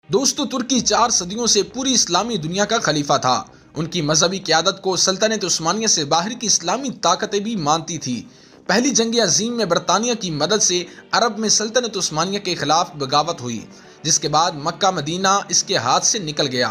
दोस्तों, तुर्की 4 सदियों से पूरी इस्लामी दुनिया का खलीफा था। उनकी मजहबी क़यादत को सल्तनत उस्मानिया से बाहर की इस्लामी ताकतें भी मानती थी। पहली जंग अजीम में बरतानिया की मदद से अरब में सल्तनत उस्मानिया के खिलाफ बगावत हुई, जिसके बाद मक्का मदीना इसके हाथ से निकल गया।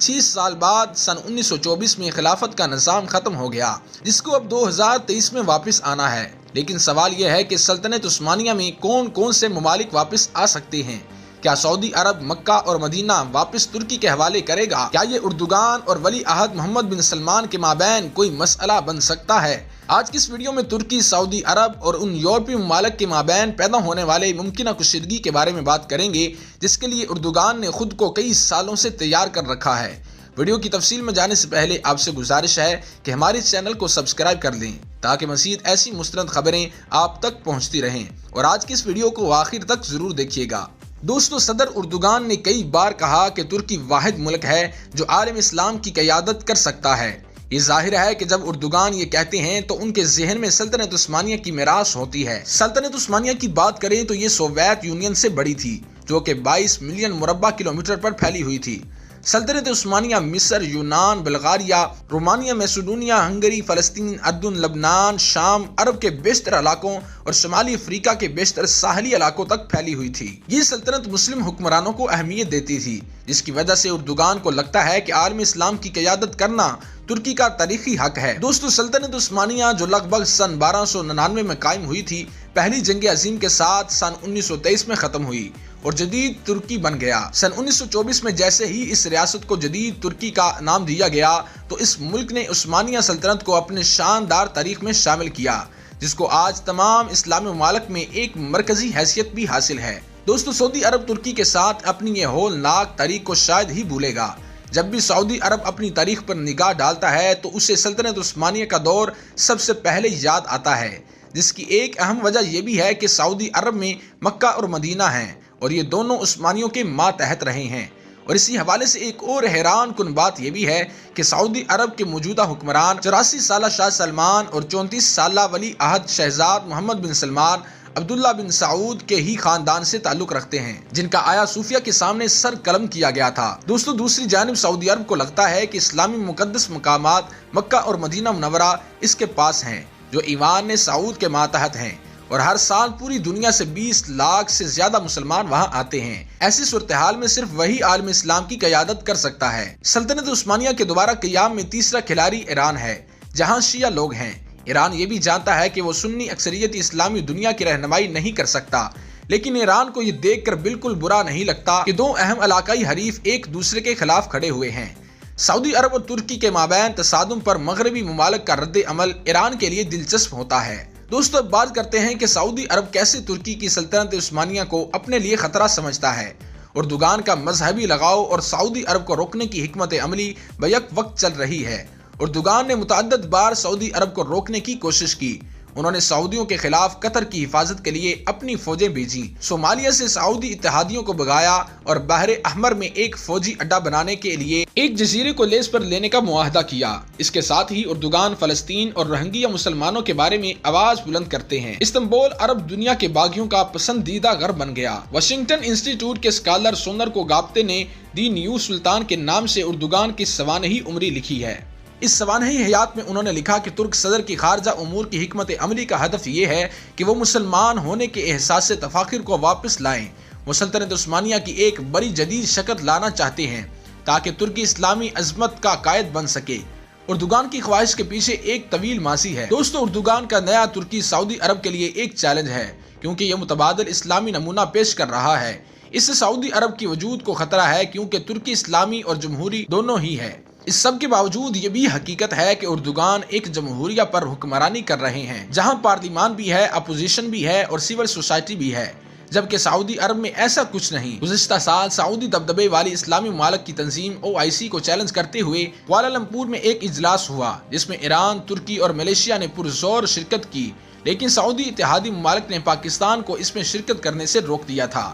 6 साल बाद सन 1924 में खिलाफत का निज़ाम खत्म हो गया, जिसको अब 2023 में वापस आना है। लेकिन सवाल यह है कि सल्तनत उस्मानिया में कौन कौन से ममालिक वापस आ सकते हैं। क्या सऊदी अरब मक्का और मदीना वापस तुर्की के हवाले करेगा? क्या ये उर्दुगान और वली अहद मोहम्मद बिन सलमान के माबैन कोई मसला बन सकता है? आज की इस वीडियो में तुर्की, सऊदी अरब और उन यूरोपीय ममालिक के माबैन पैदा होने वाले मुमकिन कुशीदगी के बारे में बात करेंगे, जिसके लिए उर्दुगान ने खुद को कई सालों से तैयार कर रखा है। वीडियो की तफसील में जाने से पहले आपसे गुजारिश है कि हमारे चैनल को सब्सक्राइब कर लें, ताकि मज़ीद ऐसी मुस्तनद खबरें आप तक पहुंचती रहें। और आज की इस वीडियो को आखिर तक जरूर देखिएगा। दोस्तों, सदर उर्दुगान ने कई बार कहा कि तुर्की वाहिद मुल्क है जो आलम इस्लाम की क़यादत कर सकता है। ये जाहिर है कि जब उर्दुगान ये कहते हैं तो उनके जहन में सल्तनत उस्मानिया की मिरास होती है। सल्तनत उस्मानिया की बात करें तो ये सोवियत यूनियन से बड़ी थी, जो कि 22 मिलियन मुरब्बा किलोमीटर पर फैली हुई थी। सल्तनत उस्मानिया मिस्र, यूनान, बल्गारिया, रोमानिया, मैसेडोनिया, हंगरी, फलस्तीन, अर्दन, लबनान, शाम, अरब के बेशतर इलाकों और शुमाली अफ्रीका के बेशतर साहली इलाकों तक फैली हुई थी। ये सल्तनत मुस्लिम हुक्मरानों को अहमियत देती थी, जिसकी वजह से उर्दुगान को लगता है कि आलम इस्लाम की क़यादत करना तुर्की का तारीखी हक है। दोस्तों, सल्तनत उस्मानिया जो लगभग सन 1299 में कायम हुई थी, पहली जंग अजीम के साथ सन 1923 में खत्म हुई और जदीद तुर्की बन गया। सन 1924 में जैसे ही इस रियासत को जदीद तुर्की का नाम दिया गया, तो इस मुल्क ने उस्मानिया सल्तनत को अपने शानदार तारीख में शामिल किया, जिसको आज तमाम इस्लामी ममालिक में एक मरकजी हैसियत भी हासिल है। दोस्तों, सऊदी अरब तुर्की के साथ अपनी ये होलनाक तारीख को शायद ही भूलेगा। जब भी सऊदी अरब अपनी तारीख पर निगाह डालता है तो उसे सल्तनत उस्मानिया का दौर सबसे पहले याद आता है, जिसकी एक अहम वजह यह भी है कि सऊदी अरब में मक्का और मदीना हैं और ये दोनों उस्मानियों के मातहत रहे हैं। और इसी हवाले से एक और हैरान कुन बात यह भी है कि सऊदी अरब के मौजूदा हुक्मरान 84 साला शाह सलमान और 34 साला वली अहद शहजाद मोहम्मद बिन सलमान अब्दुल्ला बिन सऊद के ही खानदान से ताल्लुक रखते हैं, जिनका आया सूफिया के सामने सर कलम किया गया था। दोस्तों, दूसरी जानिब सऊदी अरब को लगता है कि इस्लामी मुकद्दस मकामात मक्का और मदीना मुनव्वरा इसके पास हैं, जो ईवान ने सऊद के मातहत हैं, और हर साल पूरी दुनिया से 20 लाख से ज्यादा मुसलमान वहां आते हैं। ऐसी सूरत हाल में सिर्फ वही आलम इस्लाम की क़यादत कर सकता है। सल्तनत उस्मानिया के दोबारा क़याम में तीसरा खिलाड़ी ईरान है, जहां शिया लोग हैं। ईरान ये भी जानता है कि वो सुन्नी अक्सरियती इस्लामी दुनिया की रहनुमाई नहीं कर सकता, लेकिन ईरान को ये देखकर बिल्कुल बुरा नहीं लगता कि दो अहम इलाकाई हरीफ एक दूसरे के खिलाफ खड़े हुए हैं। सऊदी अरब और तुर्की के माबैन तसादुम पर मगरबी ममालिक का रद्द अमल ईरान के लिए दिलचस्प होता है। दोस्तों, अब बात करते हैं कि सऊदी अरब कैसे तुर्की की सल्तनत उस्मानिया को अपने लिए खतरा समझता है। उर्दुगान का मजहबी लगाव और सऊदी अरब को रोकने की हिकमत अमली बैक वक्त चल रही है। उर्दुगान ने मुतअद्दिद बार सऊदी अरब को रोकने की कोशिश की। उन्होंने सऊदियों के खिलाफ कतर की हिफाजत के लिए अपनी फौजें भेजी, सोमालिया से सऊदी इत्तेहादियों को भगाया और बहरे अहमर में एक फौजी अड्डा बनाने के लिए एक जजीरे को लेज पर लेने का मुआहदा किया। इसके साथ ही उर्दुगान फलस्तीन और रोहिंग्या मुसलमानों के बारे में आवाज बुलंद करते हैं। इस्तांबुल अरब दुनिया के बागियों का पसंदीदा घर बन गया। वाशिंगटन इंस्टीट्यूट के स्कॉलर सोनर को गाप्ते ने दी न्यू सुल्तान के नाम से उर्दुगान की सवानही उमरी लिखी है। इस सवानही हयात में उन्होंने लिखा कि तुर्क सदर की खारजा उमूर की हिकमत अमली का हदफ ये है कि वो मुसलमान होने के एहसास से तफाखुर को वापस लाएं। वो सल्तनत उस्मानिया की एक बड़ी जदीद शक्ल लाना चाहते हैं, ताकि तुर्की इस्लामी अजमत का कायद बन सके। उर्दुगान की ख्वाहिश के पीछे एक तवील मासी है। दोस्तों, उर्दुगान का नया तुर्की सऊदी अरब के लिए एक चैलेंज है, क्योंकि यह मुतबादिल इस्लामी नमूना पेश कर रहा है। इससे सऊदी अरब की वजूद को खतरा है, क्योंकि तुर्की इस्लामी और जमहूरी दोनों ही है। इस सब के बावजूद ये भी हकीकत है कि उर्दुगान एक जमहूरिया पर हुक्मरानी कर रहे हैं, जहां पार्लिमान भी है, अपोजिशन भी है और सिविल सोसाइटी भी है, जबकि सऊदी अरब में ऐसा कुछ नहीं। गुज़िश्ता साल सऊदी दबदबे वाली इस्लामी ममालिक की तंजीम OIC को चैलेंज करते हुए कुआलालंपुर में एक इजलास हुआ, जिसमें ईरान, तुर्की और मलेशिया ने पुरजोर शिरकत की, लेकिन सऊदी इत्तेहादी ममालिक ने पाकिस्तान को इसमें शिरकत करने से रोक दिया था।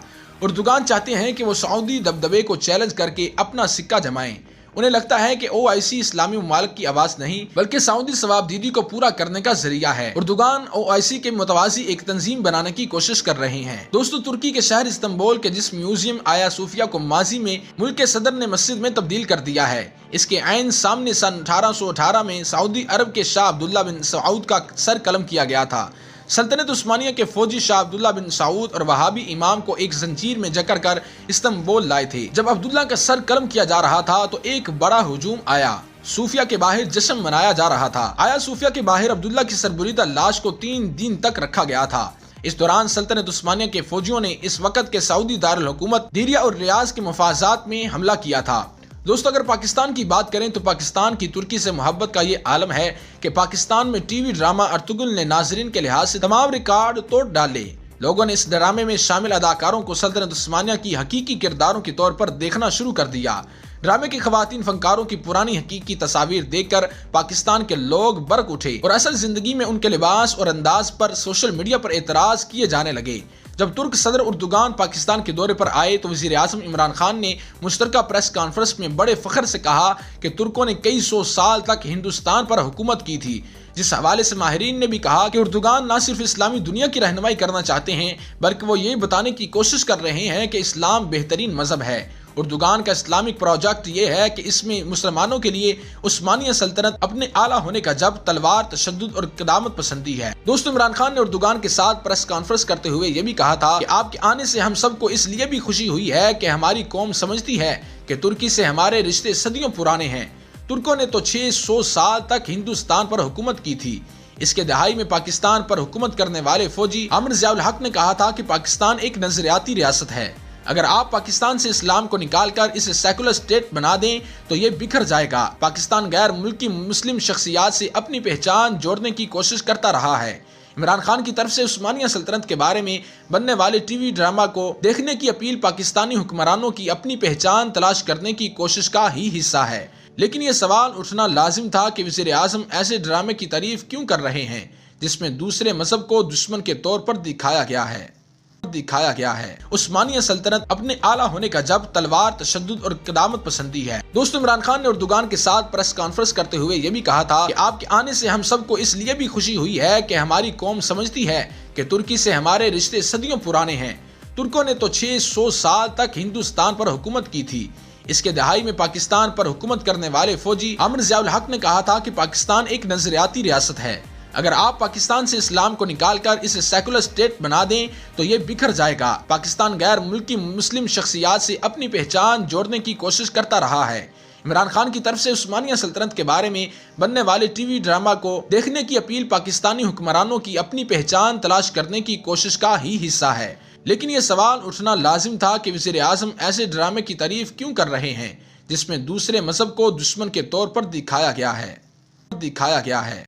उर्दुगान चाहते हैं कि वो सऊदी दबदबे को चैलेंज करके अपना सिक्का जमाएं। उन्हें लगता है कि OIC इस्लामी ममालिक की आवाज नहीं बल्कि सऊदी सवाबदीदी को पूरा करने का जरिया है। उर्दुगान OIC के मुतवाजी एक तंजीम बनाने की कोशिश कर रहे हैं। दोस्तों, तुर्की के शहर इस्तांबुल के जिस म्यूजियम आया सूफिया को माजी में मुल्क के सदर ने मस्जिद में तब्दील कर दिया है, इसके ऐन सामने सन 1818 में सऊदी अरब के शाह अब्दुल्ला बिन सऊद का सर कलम किया गया था। सल्तनत उस्मानिया के फौजी शाह अब्दुल्ला बिन सऊद और वहाबी इमाम को एक जंजीर में जकड़ कर इस्तांबुल लाए थे। जब अब्दुल्ला का सर कलम किया जा रहा था तो एक बड़ा हुजूम आया सूफिया के बाहर जश्न मनाया जा रहा था। आया सूफिया के बाहर अब्दुल्ला की सरबुरीदा लाश को 3 दिन तक रखा गया था। इस दौरान सल्तनत उस्मानिया के फौजियों ने इस वक्त के सऊदी दारुल हुकूमत दीरिया और रियाज के मुफाजात में हमला किया था। दोस्तों, अगर पाकिस्तान की बात करें तो पाकिस्तान की तुर्की से मोहब्बत का ये आलम है कि पाकिस्तान में टीवी ड्रामा अर्तुगरुल ने नाजरीन के लिहाज से तमाम रिकॉर्ड तोड़ डाले। लोगों ने इस ड्रामे में शामिल अदाकारों को सल्तनत उस्मानिया की हकीकी किरदारों के तौर पर देखना शुरू कर दिया। ड्रामे के खवातीन फनकारों की पुरानी हकीकी तस्वीर देखकर पाकिस्तान के लोग बरक उठे और असल जिंदगी में उनके लिबास और अंदाज पर सोशल मीडिया पर एतराज किए जाने लगे। जब तुर्क सदर उर्दुगान पाकिस्तान के दौरे पर आए तो वजीर आज़म इमरान खान ने मुश्तरका प्रेस कॉन्फ्रेंस में बड़े फख्र से कहा कि तुर्कों ने कई सौ साल तक हिंदुस्तान पर हुकूमत की थी। जिस हवाले से माहिरीन ने भी कहा कि उर्दुगान न सिर्फ इस्लामी दुनिया की रहनुमाई करना चाहते हैं बल्कि वो ये बताने की कोशिश कर रहे हैं कि इस्लाम बेहतरीन मजहब है। उर्दुगान का इस्लामिक प्रोजेक्ट ये है कि इसमें मुसलमानों के लिए उस्मानिया सल्तनत अपने आला होने का जब तलवार, तशद्दुद और क़दामत पसंदी है। दोस्तों, इमरान खान ने उर्दुगान के साथ प्रेस कॉन्फ्रेंस करते हुए ये भी कहा था कि आपके आने से हम सबको इसलिए भी खुशी हुई है कि हमारी कौम समझती है कि तुर्की से हमारे रिश्ते सदियों पुराने हैं। तुर्कों ने तो 600 साल तक हिंदुस्तान पर हुकूमत की थी। इसके दहाई में पाकिस्तान पर हुकूमत करने वाले फौजी आमिर ज़िया उल हक ने कहा था कि पाकिस्तान एक नजरियाती रियासत है। अगर आप पाकिस्तान से इस्लाम को निकालकर इसे सेकुलर स्टेट बना दें तो ये बिखर जाएगा। पाकिस्तान गैर मुल्की मुस्लिम शख्सियात से अपनी पहचान जोड़ने की कोशिश करता रहा है। इमरान खान की तरफ से उस्मानिया सल्तनत के बारे में बनने वाले टीवी ड्रामा को देखने की अपील पाकिस्तानी हुक्मरानों की अपनी पहचान तलाश करने की कोशिश का ही हिस्सा है। लेकिन ये सवाल उठना लाजिम था कि वज़ीर आज़म ऐसे ड्रामे की तारीफ क्यों कर रहे हैं जिसमें दूसरे मजहब को दुश्मन के तौर पर दिखाया गया है। उस्मानिया सल्तनत अपने आला होने का जब तलवार, तशद्दुद और क़दामत पसंदी है। दोस्तों, इमरान खान ने उर्दुगान के साथ प्रेस कॉन्फ्रेंस करते हुए ये भी कहा था कि आपके आने से हम सबको इसलिए भी खुशी हुई है कि हमारी कौम समझती है कि तुर्की से हमारे रिश्ते सदियों पुराने हैं। तुर्कों ने तो 600 साल तक हिंदुस्तान पर हुकूमत की थी। इसके दहाई में पाकिस्तान पर हुकूमत करने वाले फौजी आमिर ज़िया उल हक ने कहा था कि पाकिस्तान एक नजरियाती रियासत है। अगर आप पाकिस्तान से इस्लाम को निकालकर इसे सेकुलर स्टेट बना दें तो ये बिखर जाएगा। पाकिस्तान गैर मुल्की मुस्लिम शख्सियात से अपनी पहचान जोड़ने की कोशिश करता रहा है। इमरान खान की तरफ से उस्मानिया सल्तनत के बारे में बनने वाले टीवी ड्रामा को देखने की अपील पाकिस्तानी हुक्मरानों की अपनी पहचान तलाश करने की कोशिश का ही हिस्सा है। लेकिन ये सवाल उठना लाजिम था कि वज़ीर आज़म ऐसे ड्रामे की तारीफ क्यों कर रहे हैं जिसमें दूसरे मजहब को दुश्मन के तौर पर दिखाया गया है।